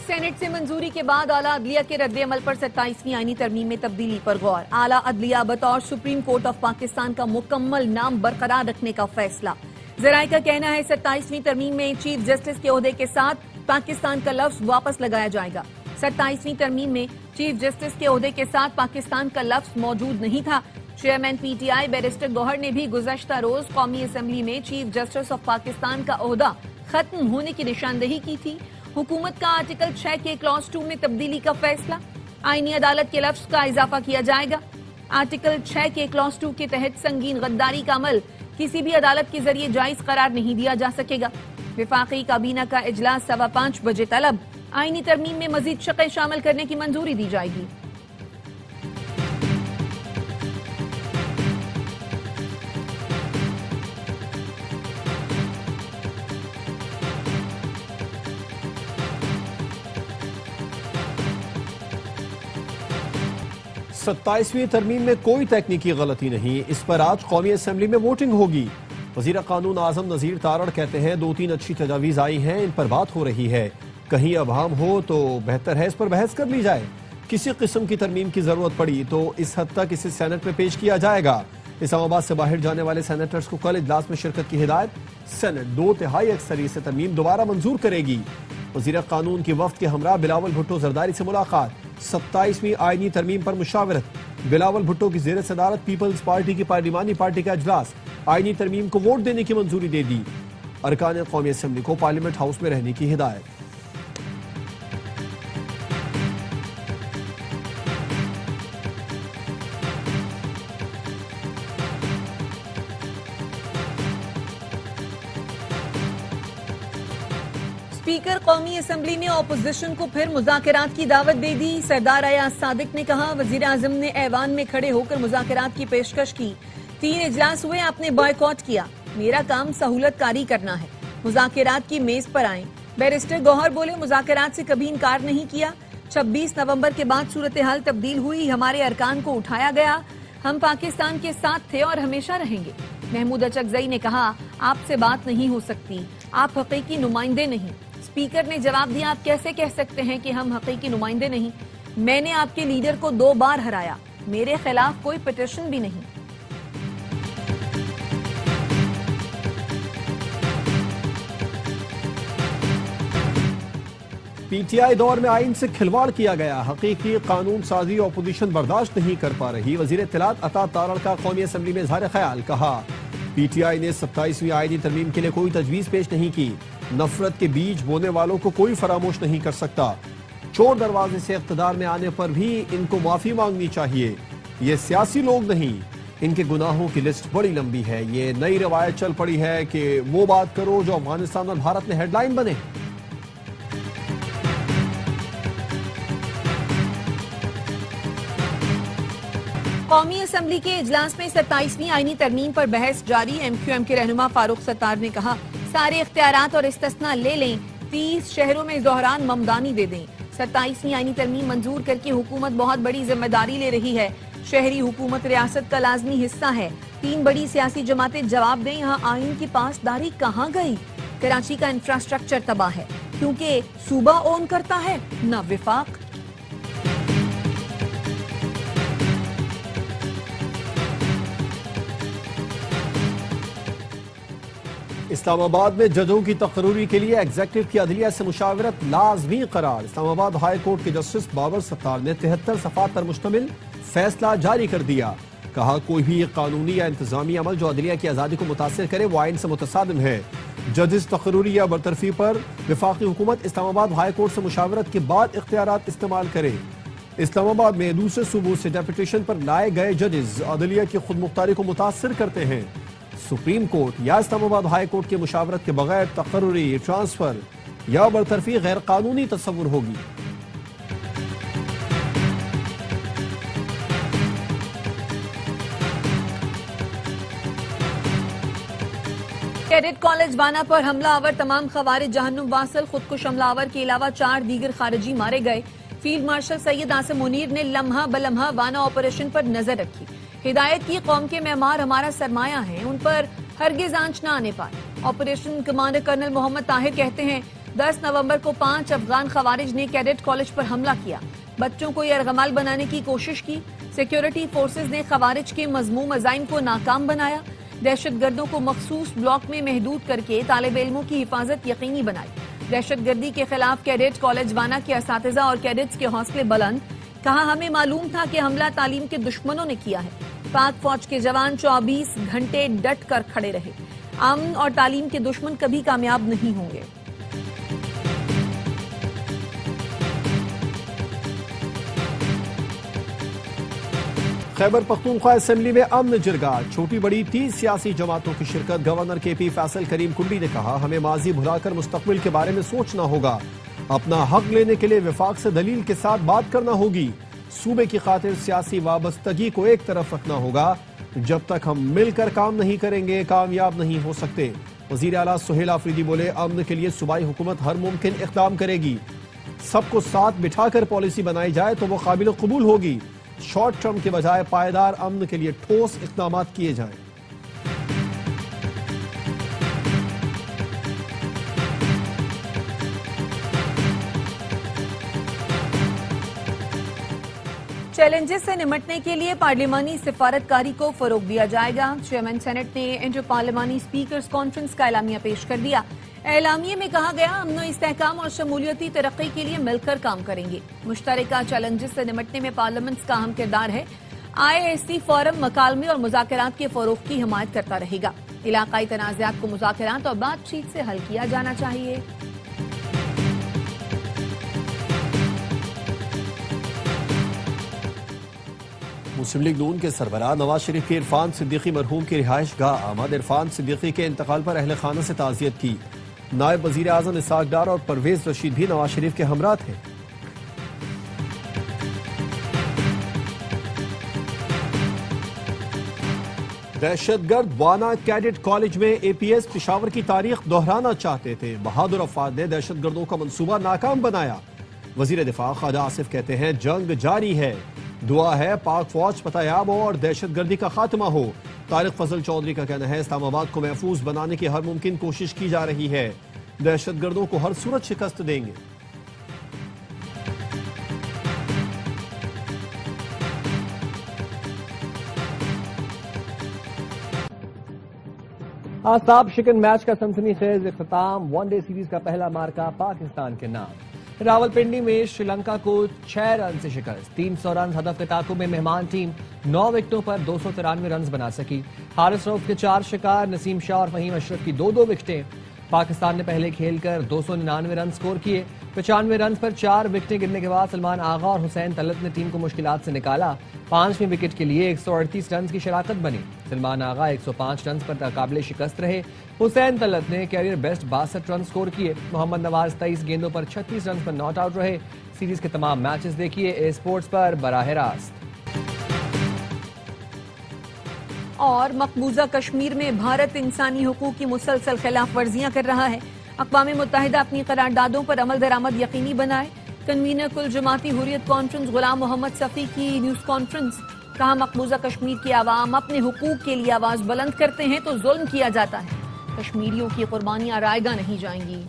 Saint سے منظوری کے بعد اعلیٰ عدلیہ کے رد عمل پر 27ویں آئینی ترمیم میں تبدیلی پر غور. اعلیٰ عدلیہ بطور سپریم کورٹ آف پاکستان کا مکمل نام برقرار رکھنے کا فیصلہ. ذرائع کا کہنا ہے 27ویں ترمیم میں چیف جسٹس کے عہدے کے ساتھ پاکستان کا لفظ واپس لگایا جائے گا. 27ویں ترمیم میں چیف جسٹس کے عہدے کے ساتھ پاکستان کا لفظ موجود نہیں تھا. Chairman P T I barrister Gohar نے بھی گزشتہ روز قومی اسمبلی میں چیف جسٹس آف پاکستان کا عہدہ ختم ہونے کی نشاندہی کی تھی. حکومت کا آرٹیکل 6 کے کلاس 2 میں تبدیلی کا فیصلہ. آئینی عدالت کے لفظ کا اضافہ کیا جائے گا. آرٹیکل 6 کے کلاس 2 کے تحت سنگین غداری کا عمل کسی بھی عدالت کے ذریعے جائز قرار نہیں دیا جا سکے گا. وفاقی کابینہ کا اجلاس 5:15 بجے طلب. آئینی ترمیم میں مزید شقیں شامل کرنے کی منظوری دی جائے گی. ستائیسویں ترمیم میں کوئی تکنیکی غلطی نہیں. اس پر آج قومی اسمبلی میں ووٹنگ ہوگی. وزیر قانون اعظم نذیر تارڑ کہتے ہیں 2-3 اچھی تجاویز آئی ہیں، ان پر بات ہو رہی ہے. کہیں ابہام ہو تو بہتر ہے اس پر بحث کر لی جائے. کسی قسم کی ترمیم کی ضرورت پڑی تو اس حد تک اسے سینٹ میں پیش کیا جائے گا. اسلام آباد سے باہر جانے والے سینیٹرز کو کل اجلاس میں شرکت کی ہدایت. سینٹ 2/3 اکثریت سے ترمیم دوبارہ منظور کرے گی. وزیر قانون کی وفد کے ہمراہ بلاول بھٹو زرداری سے ملاقات. 27ویں آئینی ترمیم پر مشاورت. بلاول بھٹو کی زیر صدارت پیپلز پارٹی کی پارلیمانی پارٹی کا اجلاس. آئینی ترمیم کو ووٹ دینے کی منظوری دے دی. ارکان قومی اسمبلی کو پارلیمنٹ ہاؤس میں رہنے کی ہدایت. اسپیکر قومی اسمبلی نے اپوزیشن کو پھر مذاکرات کی دعوت دے دی. سردار ایاز صادق نے کہا وزیر اعظم نے ایوان میں کھڑے ہو کر مذاکرات کی پیشکش کی. 3 اجلاس ہوئے، آپ نے بائیکاٹ کیا. میرا کام سہولت کاری کرنا ہے. مذاکرات کی میز پر آئیں. بیرسٹر گوہر بولے مذاکرات سے کبھی انکار نہیں کیا. 26 نومبر کے بعد صورتحال تبدیل ہوئی، ہمارے ارکان کو اٹھایا گیا. ہم پاکستان کے ساتھ تھے اور ہمیشہ رہیں گے. محمود اچکزئی نے کہا آپ سے بات نہیں ہو سکتی، آپ حقیقی نمائندے نہیں. اسپیکر نے جواب دیا آپ کیسے کہہ سکتے ہیں کہ ہم حقیقی نمائندے نہیں؟ میں نے آپ کے لیڈر کو 2 بار ہرایا. میرے خلاف کوئی پٹیشن بھی نہیں. پی ٹی آئی دور میں آئین سے کھلواڑ کیا گیا. حقیقی قانون سازی اپوزیشن برداشت نہیں کر پا رہی. وزیر اطلاعات عطا تارڑ کا قومی اسمبلی میں اظہار خیال. کہا پی ٹی آئی نے 27ویں آئینی ترمیم کے لیے کوئی تجویز پیش نہیں کی. نفرت کے بیج بونے والوں کو کوئی فراموش نہیں کر سکتا. چور دروازے سے اقتدار میں آنے پر بھی ان کو معافی مانگنی چاہیے. یہ سیاسی لوگ نہیں. ان کے گناہوں کی لسٹ بڑی لمبی ہے. یہ نئی روایت چل پڑی ہے کہ وہ بات کرو جو افغانستان اور بھارت میں ہیڈ لائن بنے. قومی اسمبلی کے اجلاس میں 27ویں آئینی ترمیم پر بحث جاری. ایم کیو ایم کے رہنما فاروق ستار نے کہا سارے اختیارات اور استثناء لے لیں. 30 شہروں میں دوران ممدانی دے دیں. 27ویں آئینی ترمیم منظور کر کے حکومت بہت بڑی ذمہ داری لے رہی ہے. شہری حکومت ریاست کا لازمی حصہ ہے. 3 بڑی سیاسی جماعتیں جواب دیں یہاں آئین کی پاسداری کہاں گئی؟ کراچی کا انفراسٹرکچر تباہ ہے کیونکہ صوبہ اون کرتا ہے نہ وفاق. اسلام آباد میں ججوں کی تقرری کے لیے ایگزیکٹو کی عدلیہ سے مشاورت لازمی قرار. اسلام آباد ہائی کورٹ کے جسٹس بابر ستار نے 73 صفحات پر مشتمل فیصلہ جاری کر دیا. کہا کوئی بھی قانونی یا انتظامی عمل جو عدلیہ کی آزادی کو متاثر کرے وہ آئین سے متصادم ہے. ججز تقرری یا برطرفی پر وفاقی حکومت اسلام آباد ہائی کورٹ سے مشاورت کے بعد اختیارات استعمال کرے. اسلام آباد میں دوسرے صوبوں سے ڈیپوٹیشن پر لائے گئے ججز عدلیہ کی خود مختاری کو متاثر کرتے ہیں. سپریم کورٹ یا اسلام آباد ہائی کورٹ کی مشاورت کے بغیر تقرری، ٹرانسفر یا برطرفی غیر قانونی تصور ہوگی. کیڈٹ کالج وانا پر حملہ آور تمام خوارج جہنم واصل. خودکش حملہ آور کے علاوہ 4 دیگر خارجی مارے گئے. فیلڈ مارشل سید عاصم منیر نے لمحہ بلمحہ وانا آپریشن پر نظر رکھی. ہدایت کی قوم کے معمار ہمارا سرمایہ ہیں، ان پر ہرگز آنچ نہ آنے پائے. آپریشن کمانڈر کرنل محمد طاہر کہتے ہیں 10 نومبر کو 5 افغان خوارج نے کیڈٹ کالج پر حملہ کیا، بچوں کو یرغمال بنانے کی کوشش کی، سیکیورٹی فورسز نے خوارج کے مذموم عزائم کو ناکام بنایا، دہشت گردوں کو مخصوص بلاک میں محدود کر کے طالب علموں کی حفاظت یقینی بنائی۔ دہشت گردی کے خلاف کیڈٹ کالج وانا کے اساتذہ اور کیڈٹس کے حوصلے بلند، کہا ہمیں معلوم تھا کہ حملہ تعلیم کے دشمنوں نے کیا ہے۔ پاک فوج کے جوان 24 گھنٹے ڈٹ کر کھڑے رہے۔ امن اور تعلیم کے دشمن کبھی کامیاب نہیں ہوں گے۔ خیبر پختونخوا اسمبلی میں امن جرگہ، چھوٹی بڑی 30 سیاسی جماعتوں کی شرکت۔ گورنر کے پی فیصل کریم کنڈی نے کہا ہمیں ماضی بھلا کر مستقبل کے بارے میں سوچنا ہوگا، اپنا حق لینے کے لیے وفاق سے دلیل کے ساتھ بات کرنا ہوگی، صوبے کی خاطر سیاسی وابستگی کو ایک طرف رکھنا ہوگا، جب تک ہم مل کر کام نہیں کریں گے کامیاب نہیں ہو سکتے۔ وزیر اعلیٰ سہیل آفریدی بولے امن کے لیے صوبائی حکومت ہر ممکن اقدام کرے گی، سب کو ساتھ بٹھا کر پالیسی بنائی جائے تو وہ قابل قبول ہوگی، شارٹ ٹرم کے بجائے پائیدار امن کے لیے ٹھوس اقدامات کیے جائیں۔ چیلنجز سے نمٹنے کے لیے پارلیمانی سفارتکاری کو فروغ دیا جائے گا۔ چیئرمین سینٹ نے انٹر پارلیمانی اسپیکرز کانفرنس کا اعلامیہ پیش کر دیا۔ اعلامیے میں کہا گیا امن و استحکام اور شمولیتی ترقی کے لیے مل کر کام کریں گے۔ مشترکہ چیلنجز سے نمٹنے میں پارلیمنٹس کا اہم کردار ہے۔ IISc فورم مکالمے اور مذاکرات کے فروغ کی حمایت کرتا رہے گا۔ علاقائی تنازعات کو مذاکرات اور بات چیت سے حل کیا جانا چاہیے۔ مسلم لیگ نون کے سربراہ نواز شریف کی عرفان صدیقی مرحوم کی رہائش گاہ آمد عرفان صدیقی کے انتقال پر اہل خانہ سے تعزیت کی۔ نائب وزیر اعظم اسحاق ڈار اور پرویز رشید بھی نواز شریف کے ہمراہ تھے۔ دہشت گرد وانا کیڈٹ کالج میں APS پشاور کی تاریخ دہرانا چاہتے تھے، بہادر افراد نے دہشت گردوں کا منصوبہ ناکام بنایا۔ وزیر دفاع خواجہ آصف کہتے ہیں جنگ جاری ہے، دعا ہے پاک فوج فتح یاب ہو اور دہشت گردی کا خاتمہ ہو۔ طارق فضل چودھری کا کہنا ہے اسلام آباد کو محفوظ بنانے کی ہر ممکن کوشش کی جا رہی ہے، دہشت گردوں کو ہر صورت شکست دیں گے۔ آفتاب شکن میچ کا سنسنی خیز اختتام، ون ڈے سیریز کا پہلا مارکا پاکستان کے نام۔ راولپنڈی میں شری لنکا کو 6 رن سے شکست، 300 رن ہدف کے تعاقب میں مہمان ٹیم 9 وکٹوں پر 293 رنز بنا سکی۔ حارث رؤف کے 4 شکار، نسیم شاہ اور فہیم اشرف کی 2 وکٹیں۔ پاکستان نے پہلے کھیل کر 299 رن سکور کیے، 95 رنز پر 4 وکٹیں گرنے کے بعد سلمان آغا اور حسین طلعت نے ٹیم کو مشکلات سے نکالا، 5ویں وکٹ کے لیے 138 رنز کی شراکت بنی۔ سلمان آغا 105 رنز پر قابل شکست رہے، حسین طلعت نے کیریئر بیسٹ 62 رن سکور کیے، محمد نواز 23 گیندوں پر 36 رنز پر ناٹ آؤٹ رہے۔ سیریز کے تمام میچز دیکھیے اے اسپورٹس پر براہ راست۔ اور مقبوضہ کشمیر میں بھارت انسانی حقوق کی مسلسل خلاف ورزیاں کر رہا ہے، اقوام متحدہ اپنی قراردادوں پر عمل درآمد یقینی بنائے۔ کنوینر کل جماعتی حریت کانفرنس غلام محمد صفی کی نیوز کانفرنس، کہا مقبوضہ کشمیر کے عوام اپنے حقوق کے لیے آواز بلند کرتے ہیں تو ظلم کیا جاتا ہے، کشمیریوں کی قربانیاں رائیگاں نہیں جائیں گی۔